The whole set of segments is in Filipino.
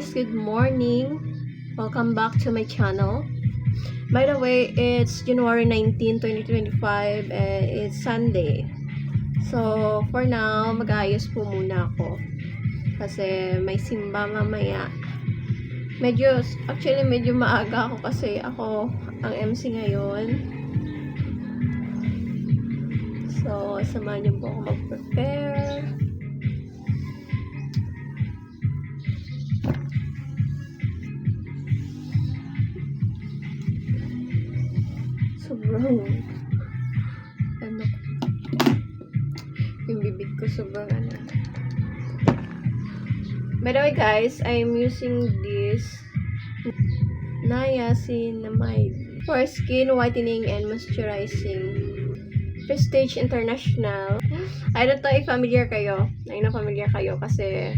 guys, good morning. Welcome back to my channel. By the way, it's January 19, 2025 and it's Sunday. So, for now, mag-aayos po muna ako. Kasi may simba mamaya. Medyo maaga ako kasi ako ang MC ngayon. So, samahan niyo po ako mag-prepare. Sobrang yung bibig ko sobrang By the way guys, I'm using this niacinamide for skin whitening and moisturizing. Prestige International. I don't know if familiar kayo. Familiar kayo kasi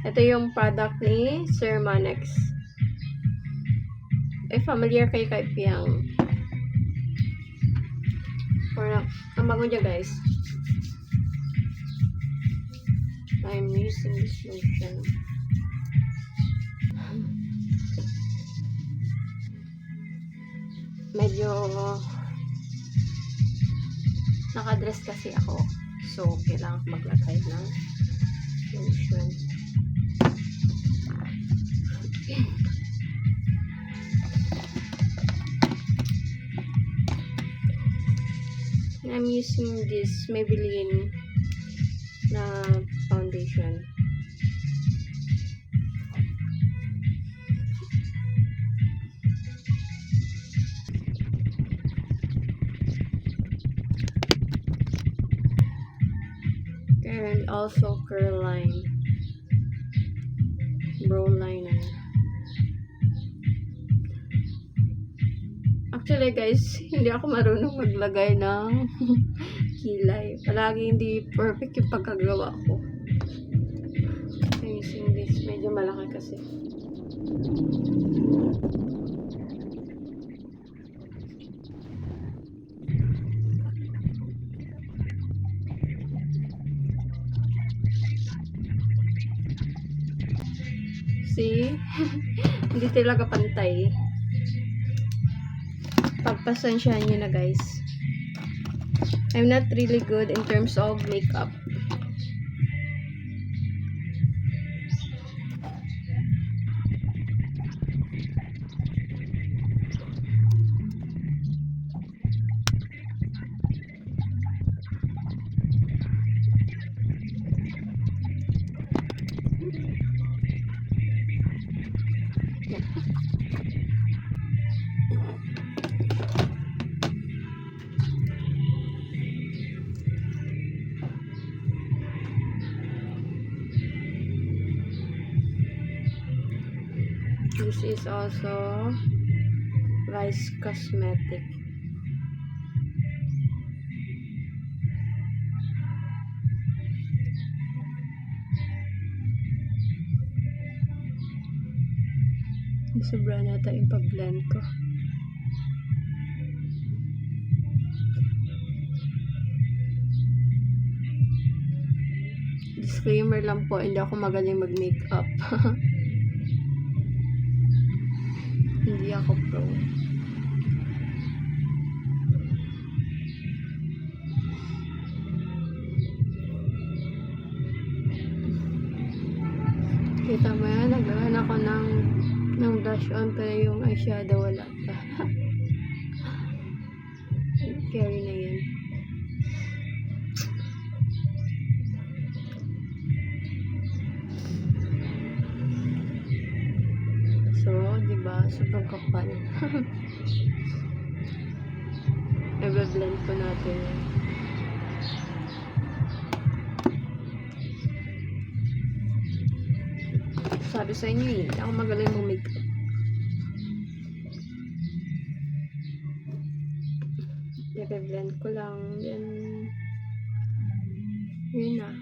ito yung product ni Sir Manex. If familiar kayo kay Piang. Ang bago niya guys. I'm using this lotion. Medyo naka-dress kasi ako. So, kailangan maglagay ng lotion. I'm using this Maybelline na foundation. And also curl line. Brow liner. Actually guys, hindi ako marunong maglagay ng kilay. Palagi hindi perfect yung pagkagawa ko. I'm using this. Medyo malaki kasi. See? Hindi talaga pantay. Pagpasensyahan nyo na guys. I'm not really good in terms of makeup. This is also Vice Cosmetic. Sobra nata yung pag-blend ko. Disclaimer lang po, hindi ako magaling mag-makeup. Hindi ako pro. Kita mo yan, naglawan ako ng blush on pero yung eyeshadow wala pa. Carry na yan. So, diba? Sobrang kapal. I-blend ko natin yan. Sabi sa inyo hindi ako magaling mo makeup. I-blend ko lang. Yan. Yun na.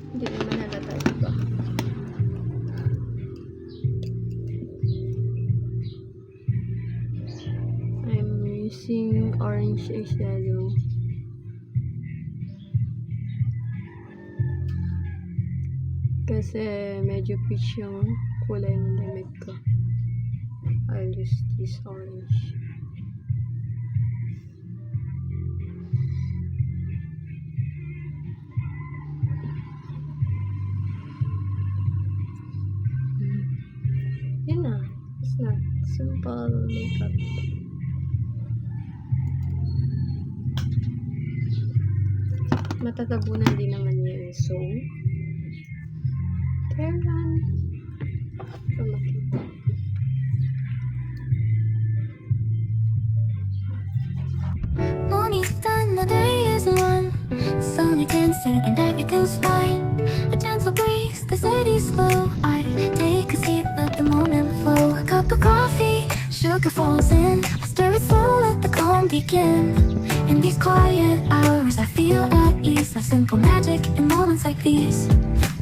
Hindi naman halata, diba? orange eyeshadow. Kasi medyo peach yung kulay ng damit ko. I'll use this orange. Yun na. It's na. Simple makeup. Matatabunan din naman yan. So, kailan ito makita. Morning's done, the day is one. Sun is dancing and everything's fine. A gentle breeze, the city's slow. I take a seat, let the moment flow. A cup of coffee, sugar falls in. I stir it slow, let the calm begin. In these quiet hours, I feel at ease. A simple magic in moments like these.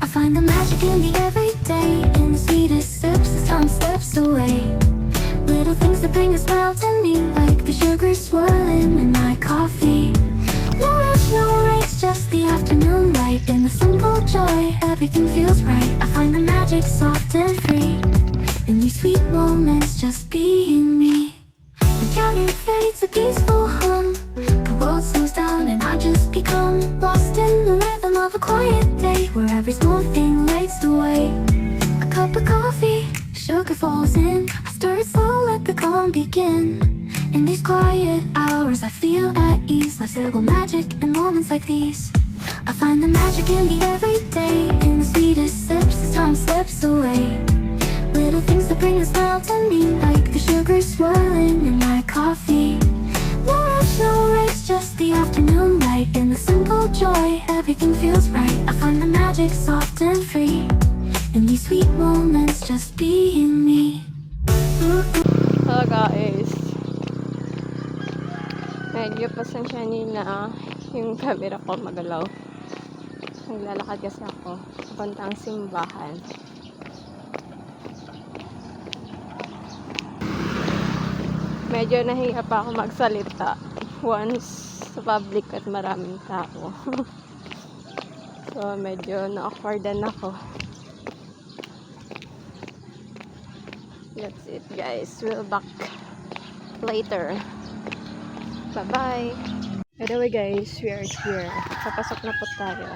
I find the magic in the everyday. In the sweetest sips, as time slips away. Little things that bring a smile to me, like the sugar swirling in my coffee. No rush, no race, just the afternoon light. In the simple joy, everything feels right. I find the magic soft and free. In these sweet moments, just being me. The counter fades, a peaceful hum. The world slows down and I just become lost in the rhythm of a quiet day, where every small thing lights the way. A cup of coffee, sugar falls in. I stir it slow, let the calm begin. In these quiet hours, I feel at ease. Like simple magic in moments like these. I find the magic in the everyday. In the sweetest sips, as time slips away. Little things that bring a smile to me, like the sugar swirling in my coffee. No rush, no race, just the afternoon light. In the simple joy, everything feels right. I find the magic soft and free. In these sweet moments, just being me. Hello guys. Medyo pasensyanin na yung camera ko magalaw. Naglalakad kasi ako papuntang simbahan. Medyo nahiya pa ako magsalita once sa public at maraming tao. So medyo na-awkwardan ako. That's it guys. We'll back later. Bye-bye. By the way guys, we are here. Papasok na po tayo.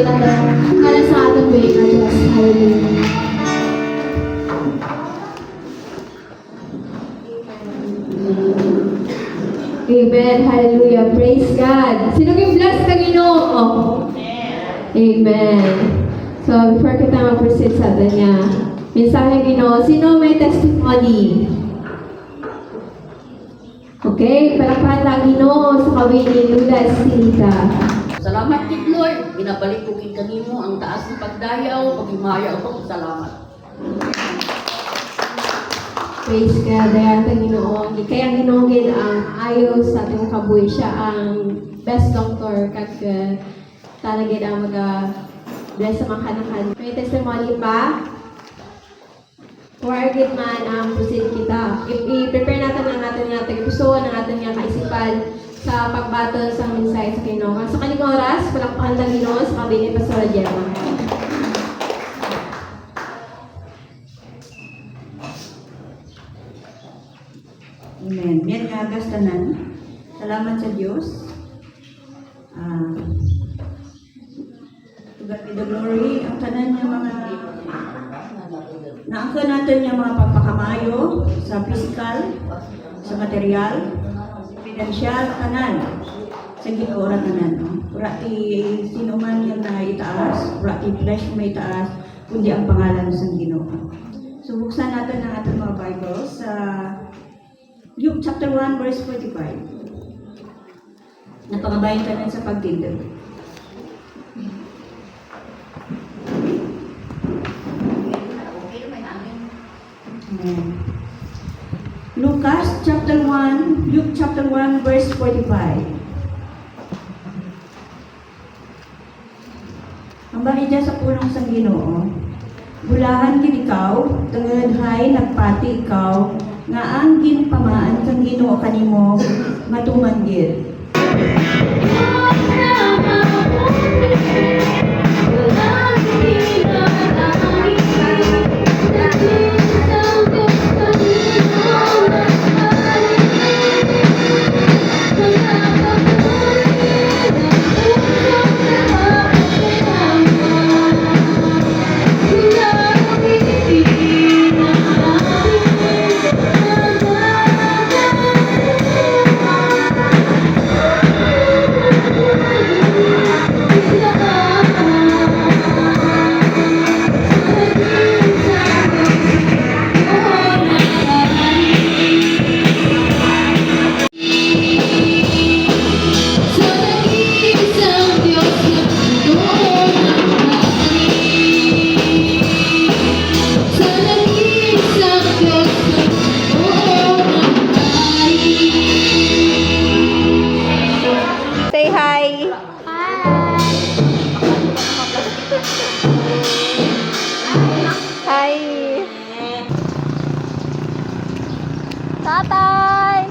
natin para sa ating week na Diyos. Hallelujah. Amen. Hallelujah. Praise God. Sino yung bless ka Ginoo? Amen. So, before kita mag-proceed sa atin niya, mensahe Ginoo, sino may testimony? Okay, palakpakan lang Ginoo sa kawin ni Lula Estilita. Salamat kid Lord, binabalik ko kid kanimo ang taas ng pagdayaw, paghimayaw ko. Salamat. Praise God, dayan ang Ginoo. Kaya ang Ginoo gid ang ayo sa ating kabuhi. Siya ang best doctor kag talagid ang bless sa mga kanakan. May testimony pa? Or gid man ang proceed kita. I-prepare natin ang ating gusto ng ating kaisipan sa pagbatol sa mensahe sa Ginoo. Sa kaning oras, palakpakan lang Ginoo sa kabinet Pastora Gemma. Amen. Yan nga gastanan. Salamat sa Diyos. To God be the glory. Ang tanan niya mga naangko natin niya mga pagpakamayo sa physical, sa material, financial, tanan. Sa ginora tanan. No? Wala ti sino man yung na itaas, wala ti flesh may itaas, kundi ang pangalan sa Ginoo. So buksan natin ang ating mga Bibles sa Luke chapter 1 verse 45. Napangabayan tanan sa pagtindig. Amen. Lucas chapter 1, Luke chapter 1 verse 45. Ang bahidya sa pulong sang Ginoo, bulahan gid ikaw, tungod hay nagpati ikaw, nga ang ginpamaan kang Ginoo kanimo matuman gid. Say hi. Hi. Tatay.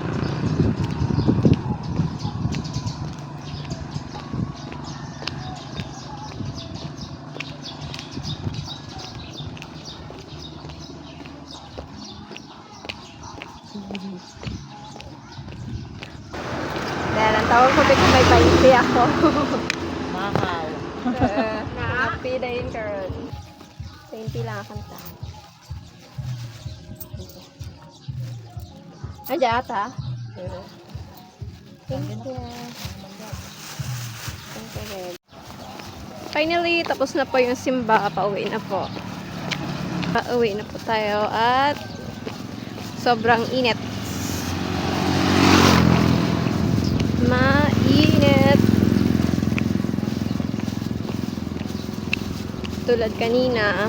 Dahil ang tawag ko dito may 20 ako. Mahal. Happy na yun, Karon. 20 lang ang kanta. Andiyan ata. Thank you. Thank you, Red. Finally, tapos na po yung simba. Pauwi na po. Pauwi na po tayo at sobrang init. Mainit. Tulad kanina,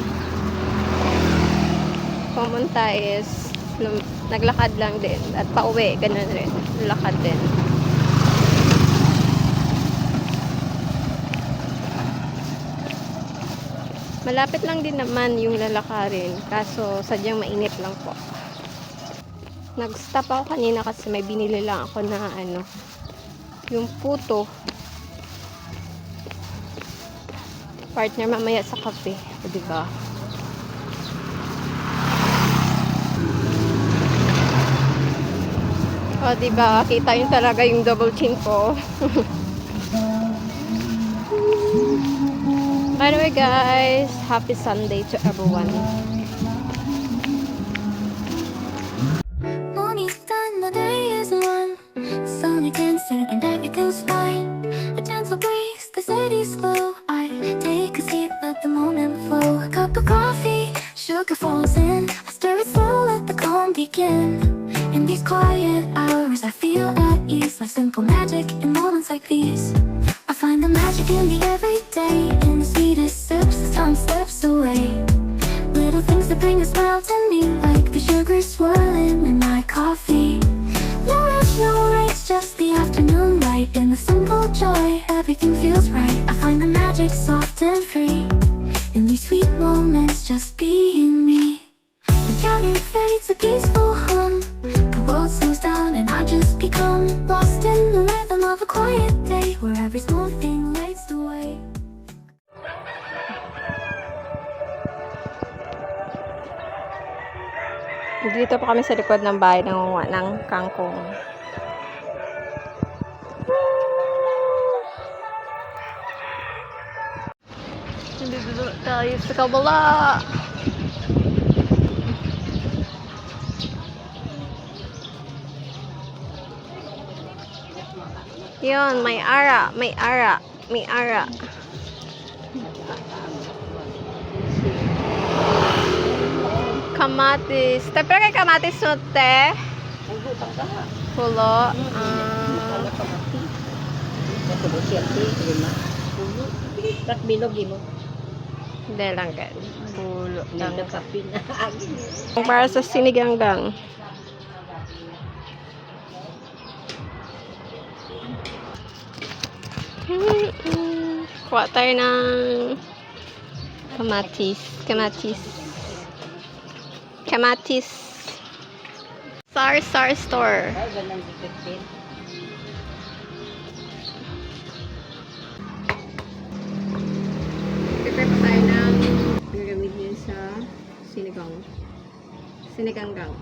pumunta is naglakad lang din. At pauwi, ganun rin. Lakad din. Malapit lang din naman yung lalakarin. Kaso, sadyang mainit lang po. Nag-stop ako kanina kasi may binili lang ako na yung puto. Partner mamaya sa kape. O, diba? O, diba? Kita yun talaga yung double chin ko. By the way, guys, happy Sunday to everyone. Morning's done, the day is won. Sun again setting, everything's fine. A gentle breeze, the city's glow. I take a seat, let the moment flow. A cup of coffee, sugar falls in. I stir it slow, let the calm begin. In these quiet hours, I feel at ease. Like simple magic in moments like these. I find the magic in the everyday. In the sweetest sips, the sun slips away. Little things that bring a smile to me, like the sugar swirling in my coffee. No rush, no race, just the afternoon light. In the simple joy, everything feels right. I find the magic soft and free. In these sweet moments, just being me. The counter fades, a peaceful hum. The world slows down and I just become lost in the rhythm of a quiet day, where every small thing lights the way. Dito pa kami sa likod ng bahay nangunguha ng kangkong. Dito tayo sa kabala. Yun, may ara, may ara, may ara. Kamatis. Te, pero kay kamatis no, te? Pulo. Tak bilog mo. Hindi lang gan. Pulo lang. Kapin. Para sa siniganggang. Kuha tayo ng kamatis. Kamatis. Kamatis. Sar store. Ay, ganang 15. Prepare pa tayo ng gagamitin sa sinigang. Siniganggang.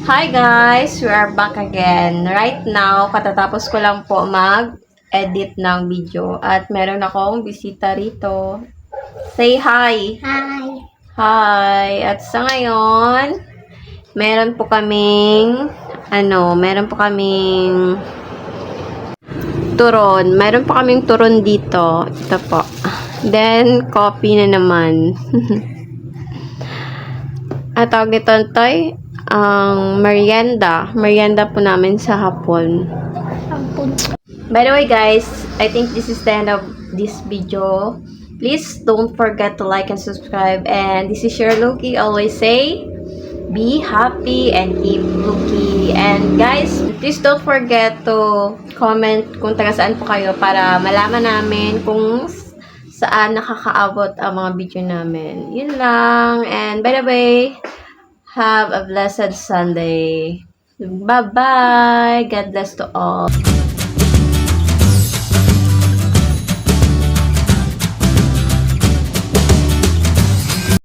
Hi guys! We are back again. Right now, katatapos ko lang po mag-edit ng video at meron akong bisita rito. Say hi! Hi! Hi! At sa ngayon, meron po kaming turon. Meron po kaming turon dito. Ito po. Then, coffee na naman. At tawag nito, Toy, ang merienda. Merienda po namin sa hapon. By the way, guys, I think this is the end of this video. Please don't forget to like and subscribe. And this is your Loki. Always say, be happy and keep Loki. And guys, please don't forget to comment kung taga saan po kayo para malaman namin kung saan nakakaabot ang mga video namin. Yun lang. And by the way, have a blessed Sunday. Bye-bye. God bless to all.